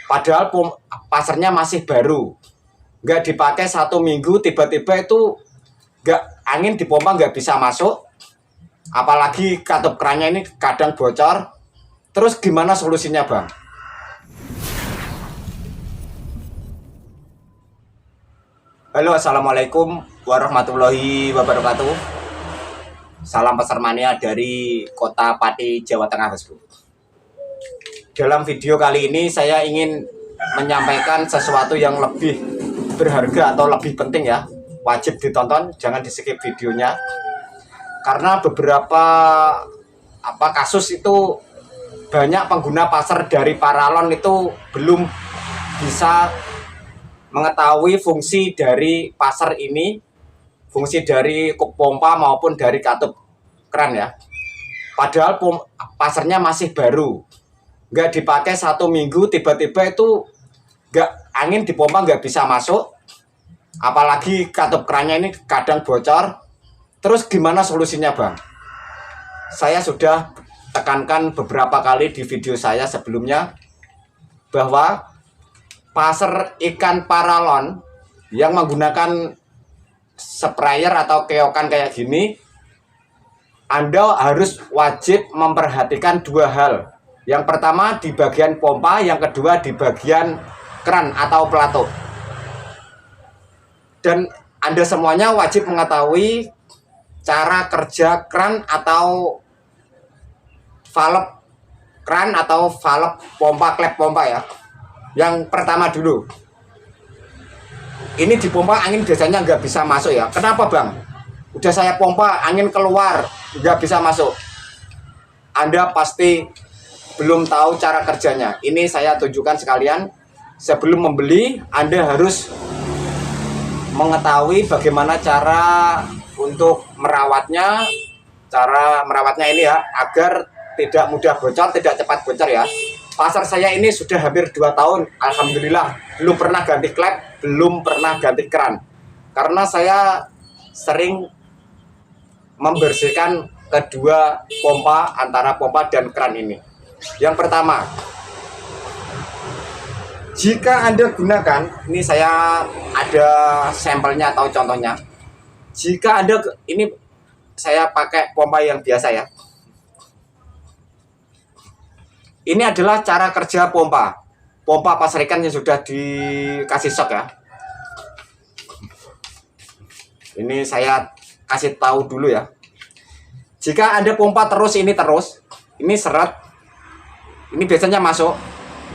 Padahal pasarnya masih baru, nggak dipakai 1 minggu, tiba-tiba itu nggak, angin dipompa nggak bisa masuk, apalagi katup kerannya ini kadang bocor. Terus gimana solusinya, Bang? Halo, assalamualaikum warahmatullahi wabarakatuh. Salam pasar mania dari Kota Pati, Jawa Tengah, Bosku. Dalam video kali ini saya ingin menyampaikan sesuatu yang lebih berharga atau lebih penting ya. Wajib ditonton, jangan di skip videonya. Karena beberapa kasus itu banyak pengguna pasar dari paralon itu belum bisa mengetahui fungsi dari pasar ini, fungsi dari pompa maupun dari katup keran ya. Padahal pasarnya masih baru, nggak dipakai 1 minggu, tiba-tiba itu nggak, angin dipompa nggak bisa masuk, apalagi katup kerannya ini kadang bocor. Terus gimana solusinya, Bang? Saya sudah tekankan beberapa kali di video saya sebelumnya bahwa pasar ikan paralon yang menggunakan sprayer atau keokan kayak gini, Anda harus wajib memperhatikan dua hal. Yang pertama di bagian pompa, yang kedua di bagian keran atau pelatuk. Dan Anda semuanya wajib mengetahui cara kerja keran atau valve keran atau valve pompa, klep pompa ya. Yang pertama dulu, ini dipompa angin biasanya nggak bisa masuk ya. Kenapa, Bang? Udah saya pompa angin keluar nggak bisa masuk. Anda pasti belum tahu cara kerjanya. Ini saya tunjukkan sekalian. Sebelum membeli, Anda harus mengetahui bagaimana cara untuk merawatnya. Cara merawatnya ini ya, agar tidak mudah bocor, tidak cepat bocor ya. Pasar saya ini sudah hampir 2 tahun, alhamdulillah belum pernah ganti klep, belum pernah ganti keran. Karena saya sering membersihkan kedua pompa, antara pompa dan keran ini. Yang pertama, jika Anda gunakan, ini saya ada sampelnya atau contohnya. Jika Anda, ini saya pakai pompa yang biasa ya. Ini adalah cara kerja pompa. Pompa pasar ikan yang sudah dikasih shock ya. Ini saya kasih tahu dulu ya. Jika Anda pompa terus, ini seret. Ini biasanya masuk.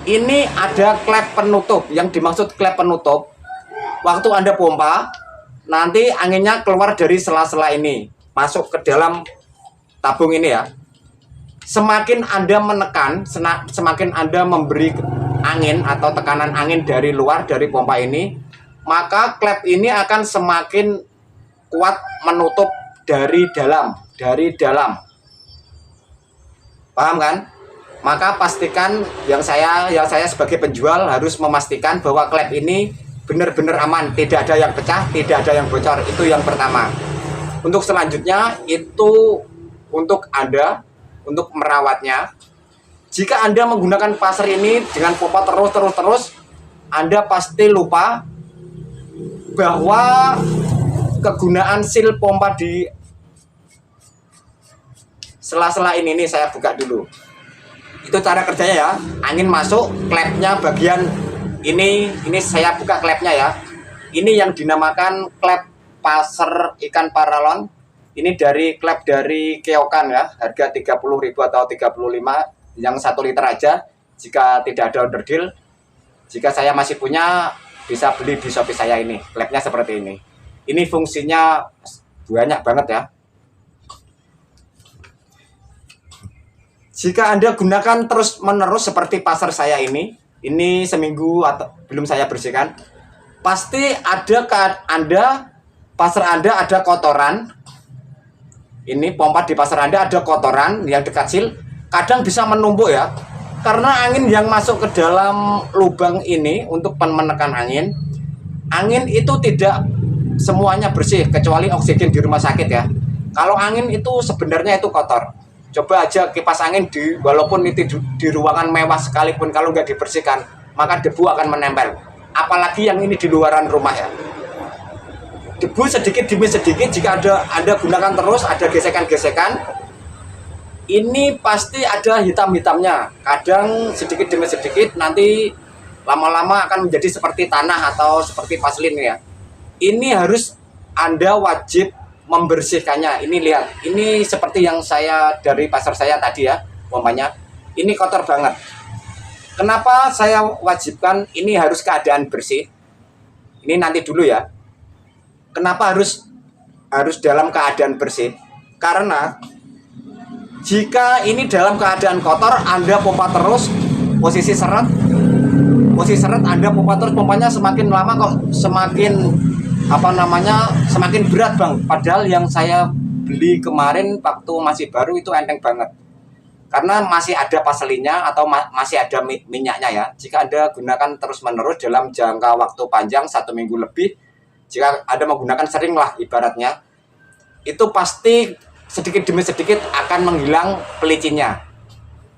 Ini ada klep penutup. Yang dimaksud klep penutup, waktu Anda pompa, nanti anginnya keluar dari sela-sela ini, masuk ke dalam tabung ini ya. Semakin Anda menekan, semakin Anda memberi angin atau tekanan angin dari luar, dari pompa ini, maka klep ini akan semakin kuat menutup dari dalam. Paham kan? Maka pastikan, yang saya sebagai penjual harus memastikan bahwa klep ini benar-benar aman, tidak ada yang pecah, tidak ada yang bocor. Itu yang pertama. Untuk selanjutnya itu untuk Anda, untuk merawatnya. Jika Anda menggunakan pasar ini dengan pompa terus, Anda pasti lupa bahwa kegunaan seal pompa di sela-sela ini. Nih saya buka dulu. Itu cara kerjanya ya. Angin masuk, klepnya bagian ini saya buka klepnya ya. Ini yang dinamakan klep pasar ikan paralon. Ini dari klep dari keokan ya, harga 30.000 atau 35, yang 1 liter aja. Jika tidak ada order deal, jika saya masih punya, bisa beli di Shopee saya ini. Klepnya seperti ini. Ini fungsinya banyak banget ya. Jika Anda gunakan terus-menerus seperti pasar saya ini seminggu atau belum saya bersihkan, pasti pasar Anda ada kotoran. Ini pompa di pasar Anda ada kotoran yang dekat seal, kadang bisa menumpuk ya. Karena angin yang masuk ke dalam lubang ini untuk menekan angin itu tidak semuanya bersih, kecuali oksigen di rumah sakit ya. Kalau angin itu sebenarnya itu kotor. Coba aja kipas angin walaupun itu di ruangan mewah sekalipun, kalau nggak dibersihkan, maka debu akan menempel. Apalagi yang ini di luaran rumah ya. Debu sedikit demi sedikit, jika Anda gunakan terus, ada gesekan-gesekan, ini pasti ada hitam-hitamnya. Kadang sedikit demi sedikit, nanti lama-lama akan menjadi seperti tanah atau seperti vaselin ya. Ini harus Anda wajib membersihkannya. Ini lihat, ini seperti yang saya dari pasar saya tadi ya, umpamanya. Ini kotor banget. Kenapa saya wajibkan ini harus keadaan bersih? Ini nanti dulu ya. Kenapa harus dalam keadaan bersih? Karena jika ini dalam keadaan kotor, Anda pompa terus, posisi seret Anda pompa terus, pompanya semakin lama kok semakin semakin berat bang. Padahal yang saya beli kemarin waktu masih baru itu enteng banget, karena masih ada paselinnya atau masih ada minyaknya ya. Jika Anda gunakan terus menerus dalam jangka waktu panjang 1 minggu lebih, jika Anda menggunakan sering lah ibaratnya, itu pasti sedikit demi sedikit akan menghilang pelicinnya,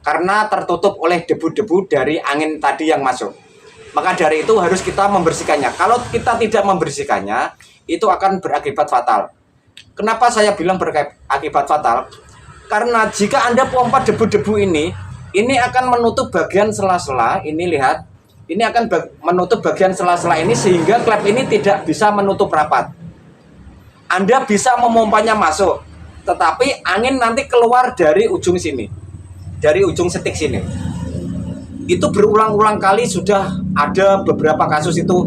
karena tertutup oleh debu-debu dari angin tadi yang masuk. Maka dari itu harus kita membersihkannya. Kalau kita tidak membersihkannya, itu akan berakibat fatal. Kenapa saya bilang berakibat fatal? Karena jika Anda pompa debu-debu ini akan menutup bagian sela-sela. Ini lihat, ini akan menutup bagian sela-sela ini, sehingga klep ini tidak bisa menutup rapat. Anda bisa memompanya masuk, tetapi angin nanti keluar dari ujung sini, dari ujung setik sini. Itu berulang-ulang kali sudah ada beberapa kasus itu.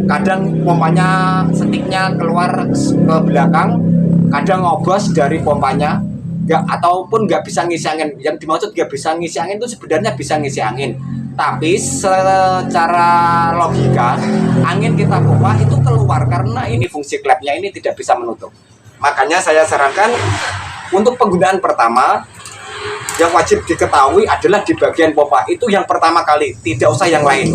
Kadang pompanya setiknya keluar ke belakang, kadang ngobos dari pompanya, ataupun nggak bisa ngisi angin. Yang dimaksud nggak bisa ngisi angin itu sebenarnya bisa ngisi angin, tapi secara logika angin kita pompa itu keluar karena ini fungsi klepnya ini tidak bisa menutup. Makanya saya sarankan untuk penggunaan pertama yang wajib diketahui adalah di bagian pompa itu yang pertama kali, tidak usah yang lain.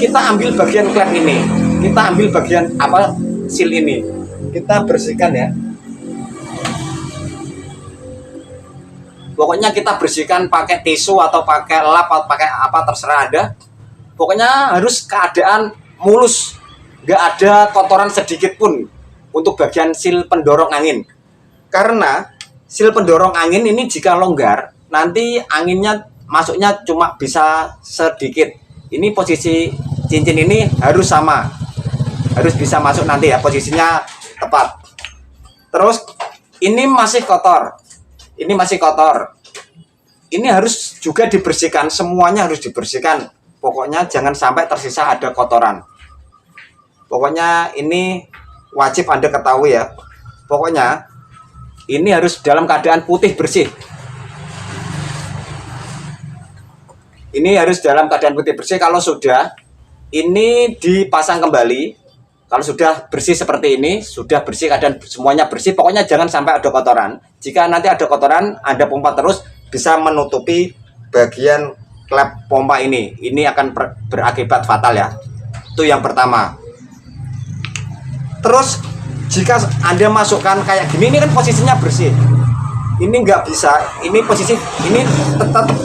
Kita ambil bagian klep ini, kita ambil bagian seal ini, kita bersihkan ya. Pokoknya kita bersihkan pakai tisu atau pakai lap atau pakai apa terserah Anda. Pokoknya harus keadaan mulus, nggak ada kotoran sedikit pun untuk bagian seal pendorong angin. Karena seal pendorong angin ini jika longgar, nanti anginnya masuknya cuma bisa sedikit. Ini posisi cincin ini harus sama, harus bisa masuk nanti ya, posisinya tepat. Terus ini masih kotor. Ini masih kotor. Ini harus juga dibersihkan, semuanya harus dibersihkan. Pokoknya jangan sampai tersisa ada kotoran. Pokoknya ini wajib Anda ketahui ya. Pokoknya ini harus dalam keadaan putih bersih. Ini harus dalam keadaan putih bersih. Kalau sudah, ini dipasang kembali. Kalau sudah bersih seperti ini, sudah bersih, keadaan semuanya bersih, pokoknya jangan sampai ada kotoran. Jika nanti ada kotoran, Anda pompa terus, bisa menutupi bagian klep pompa ini. Ini akan berakibat fatal ya. Itu yang pertama. Terus, jika Anda masukkan kayak gini, ini kan posisinya bersih. Ini nggak bisa, ini posisi, ini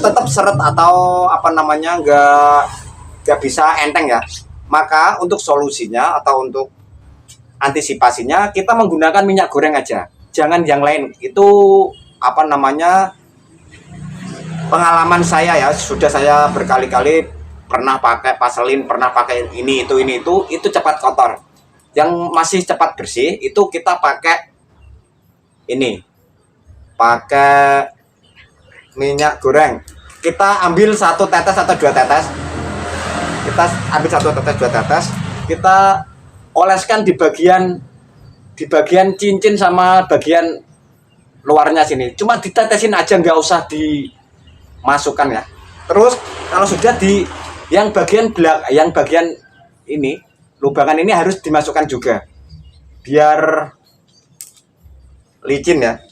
tetap seret atau nggak bisa enteng ya. Maka untuk solusinya atau untuk antisipasinya kita menggunakan minyak goreng aja, jangan yang lain. Itu pengalaman saya ya, sudah saya berkali-kali pernah pakai vaselin, pernah pakai ini itu cepat kotor. Yang masih cepat bersih itu kita pakai ini, pakai minyak goreng. Kita ambil 1 tetes atau 2 tetes. Kita ambil 1 tetes 2 tetes, kita oleskan di bagian cincin sama bagian luarnya sini. Cuma ditetesin aja, nggak usah dimasukkan ya. Terus kalau sudah yang bagian ini lubangan ini harus dimasukkan juga biar licin ya.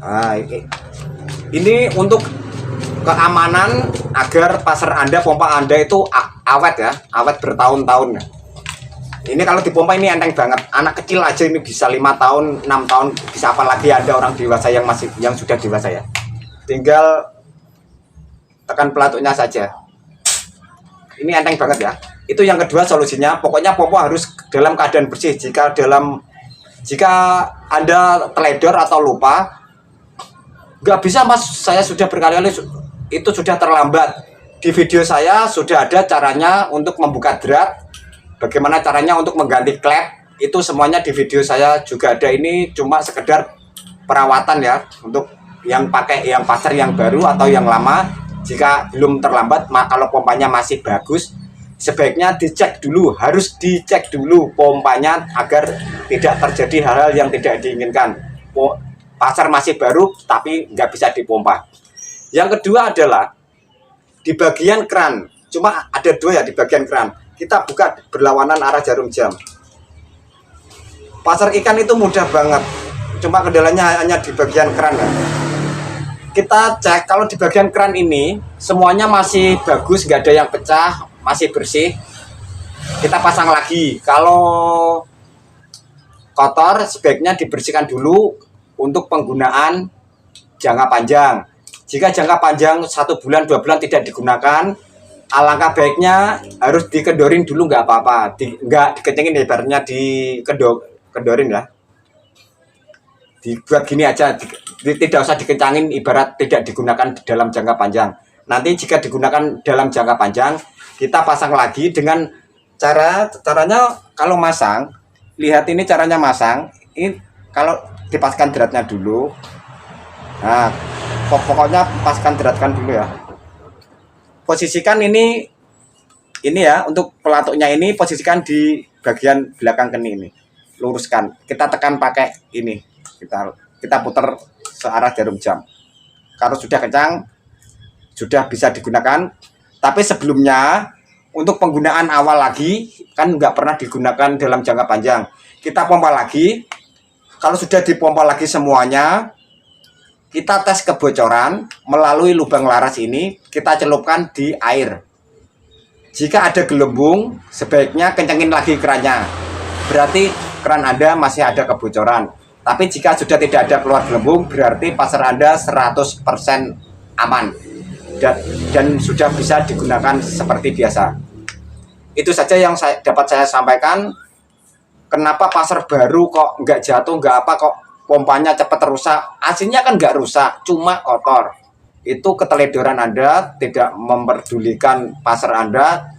Nah, ini untuk keamanan agar pasar Anda, pompa Anda itu awet ya, awet bertahun-tahun ya. Ini kalau dipompa ini enteng banget. Anak kecil aja ini bisa 5 tahun, 6 tahun, bisa apalagi ada orang dewasa yang sudah dewasa ya. Tinggal tekan pelatuknya saja. Ini enteng banget ya. Itu yang kedua solusinya. Pokoknya pompa harus dalam keadaan bersih. Jika Anda teledor atau lupa, nggak bisa Mas, saya sudah berkali-kali, itu sudah terlambat. Di video saya sudah ada caranya untuk membuka drat, bagaimana caranya untuk mengganti klep, itu semuanya di video saya juga ada. Ini cuma sekedar perawatan ya, untuk yang pakai yang pasar yang baru atau yang lama. Jika belum terlambat, kalau pompanya masih bagus, sebaiknya dicek dulu, harus dicek dulu pompanya agar tidak terjadi hal-hal yang tidak diinginkan. Pasar masih baru tapi nggak bisa dipompa. Yang kedua adalah di bagian kran, cuma ada dua ya di bagian kran. Kita buka berlawanan arah jarum jam. Pasar ikan itu mudah banget, cuma kendalanya hanya di bagian kran ya. Kita cek kalau di bagian kran ini semuanya masih bagus, nggak ada yang pecah, masih bersih. Kita pasang lagi. Kalau kotor sebaiknya dibersihkan dulu untuk penggunaan jangka panjang. Jika jangka panjang 1 bulan 2 bulan tidak digunakan, alangkah baiknya harus dikedorin dulu, nggak apa-apa. Nggak dikencengin, ibaratnya dikedorin ya. Dibuat gini aja, tidak usah dikencangin, ibarat tidak digunakan dalam jangka panjang. Nanti jika digunakan dalam jangka panjang, kita pasang lagi dengan caranya. Kalau masang, lihat ini caranya masang. Ini kalau dipaskan dratnya dulu. Nah, pokoknya paskan dratkan dulu ya. Posisikan ini ya, untuk pelatuknya ini posisikan di bagian belakang kening ini. Luruskan. Kita tekan pakai ini. Kita putar searah jarum jam. Kalau sudah kencang, sudah bisa digunakan. Tapi sebelumnya, untuk penggunaan awal lagi, kan nggak pernah digunakan dalam jangka panjang. Kita pompa lagi. Kalau sudah dipompa lagi semuanya, kita tes kebocoran melalui lubang laras ini. Kita celupkan di air. Jika ada gelembung, sebaiknya kencengin lagi kerannya. Berarti keran Anda masih ada kebocoran. Tapi jika sudah tidak ada keluar gelembung, berarti pasar Anda 100% aman dan sudah bisa digunakan seperti biasa. Itu saja yang dapat saya sampaikan. Kenapa pasar baru kok nggak jatuh, nggak apa, kok pompanya cepat rusak? Aslinya kan nggak rusak, cuma kotor. Itu keteledoran Anda, tidak memperdulikan pasar Anda.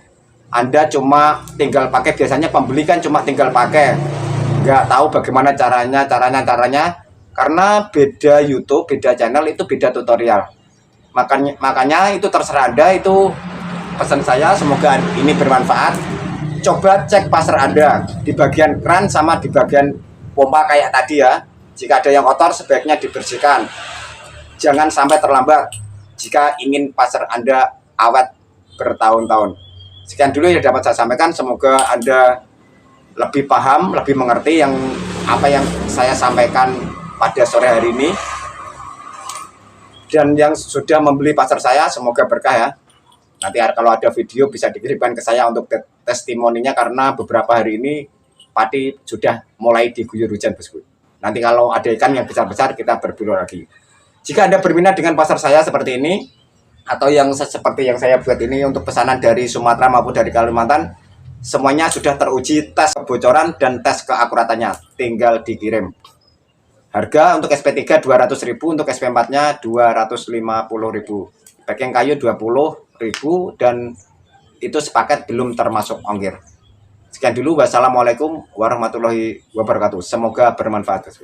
Anda cuma tinggal pakai, biasanya pembeli kan cuma tinggal pakai, nggak tahu bagaimana caranya, karena beda YouTube, beda channel, itu beda tutorial. Makanya itu terserah Anda. Itu pesan saya, semoga ini bermanfaat. Coba cek pasar Anda di bagian kran sama di bagian pompa kayak tadi ya. Jika ada yang kotor, sebaiknya dibersihkan. Jangan sampai terlambat jika ingin pasar Anda awet bertahun-tahun. Sekian dulu yang dapat saya sampaikan. Semoga Anda lebih paham, lebih mengerti apa yang saya sampaikan pada sore hari ini. Dan yang sudah membeli pasar saya, semoga berkah ya. Nanti kalau ada video bisa dikirimkan ke saya untuk testimoninya, karena beberapa hari ini padi sudah mulai diguyur hujan bosku. Nanti kalau ada ikan yang besar-besar, kita berburu lagi. Jika Anda berminat dengan pasar saya seperti ini, atau yang seperti yang saya buat ini untuk pesanan dari Sumatera maupun dari Kalimantan, semuanya sudah teruji tes kebocoran dan tes keakuratannya, tinggal dikirim. Harga untuk SP3 200.000, untuk SP4-nya 250.000. Packing kayu 20.000 dan itu sepaket belum termasuk ongkir. Sekian dulu, wassalamualaikum warahmatullahi wabarakatuh. Semoga bermanfaat.